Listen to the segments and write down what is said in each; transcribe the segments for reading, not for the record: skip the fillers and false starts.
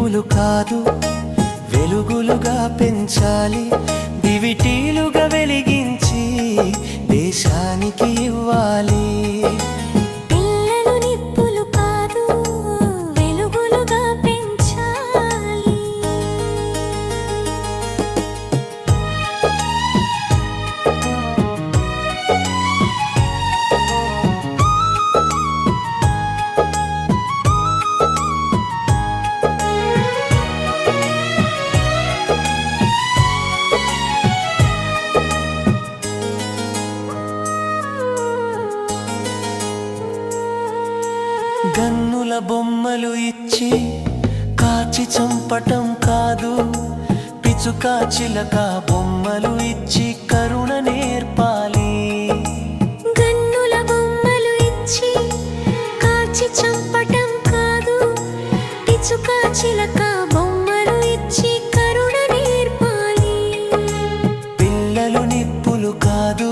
నిప్పులు కాదు వెలుగులుగా పెంచాలి, దివిటీలుగా వెలిగించి దేశానికి ఇవ్వాలి. పిల్లలు నిప్పులు కాదు వెలుగులుగా పెంచాలి. గన్నుల బొమ్మలు ఇచ్చి కాచి చంపటం కాదు, పిచుకా చిలక బొమ్మలు ఇచ్చి కరుణ నేర్పాలి. గన్నుల బొమ్మలు ఇచ్చి కాచి చంపటం కాదు, పిచుకా చిలక బొమ్మలు ఇచ్చి కరుణ నేర్పాలి. పిల్లలు నిప్పులు కాదు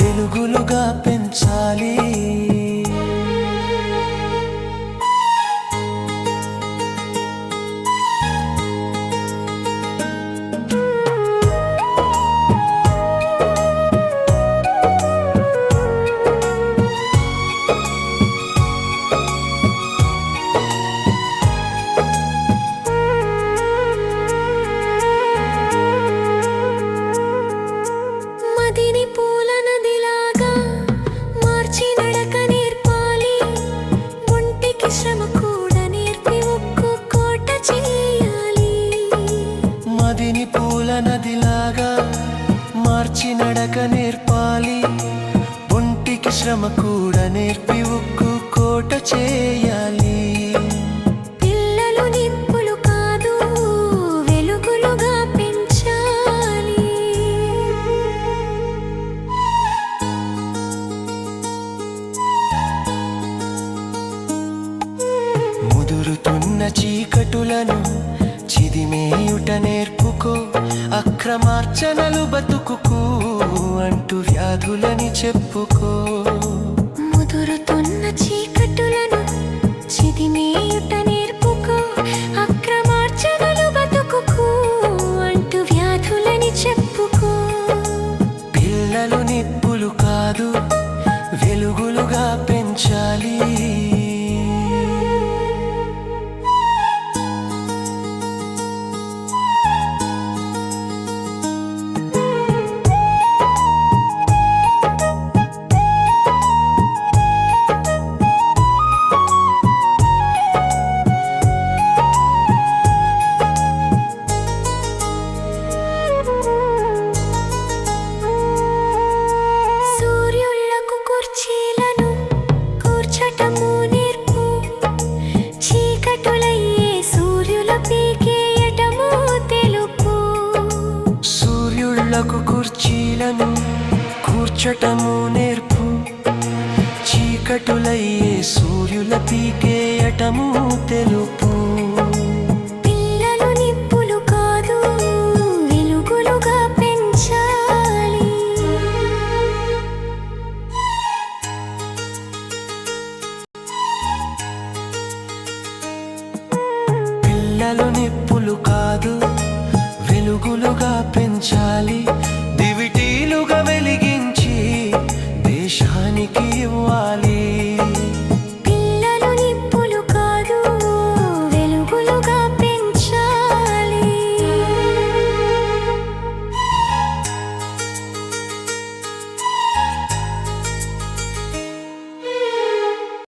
వెలుగులుగా పెంచాలి. మదిని పూల నదిలాగా మార్చి నడక నేర్పాలి, ఒంటికి శ్రమ కూడా నేర్పి ఉక్కు కోట చేయాలి. మదిని పూల నదిలాగా మార్చి నడక నేర్పాలి, ఒంటికి శ్రమ కూడా నేర్పి ఉక్కు కోట చేయాలి. పిల్లలు నిప్పులు కాదు వెలుగులుగా పెంచాలి. ముదురుతున్న చీకటులను చిదిమేయుట నేర్పుకో, అక్రమార్చనలు బతుకుకు అంటూ వ్యాధులని చెప్పుకో. ముదురుతున్న చీకటులను చిదిమేయుట నేర్పుకో, అక్రమార్చనలు బతుకుకు అంటూ వ్యాధులని చెప్పుకో. పిల్లలు నిప్పులు కాదు వెలుగులుగా పెంచాలి. సూర్యుళ్లకు కుర్చీలను కూర్చటము నేర్పు, చీకటులయ్యే సూర్యుల పీకేయటము తెలుపు. సూర్యుళ్లకు కుర్చీలను కూర్చటము నేర్పు, చీకటులయ్యే సూర్యుల పీకేయటము తెలుపు. పిల్లలు నిప్పులు కాదు వెలుగులుగా పెంచాలి. పిల్లలు నిప్పులు కాదు వెలుగులుగా పెంచాలి.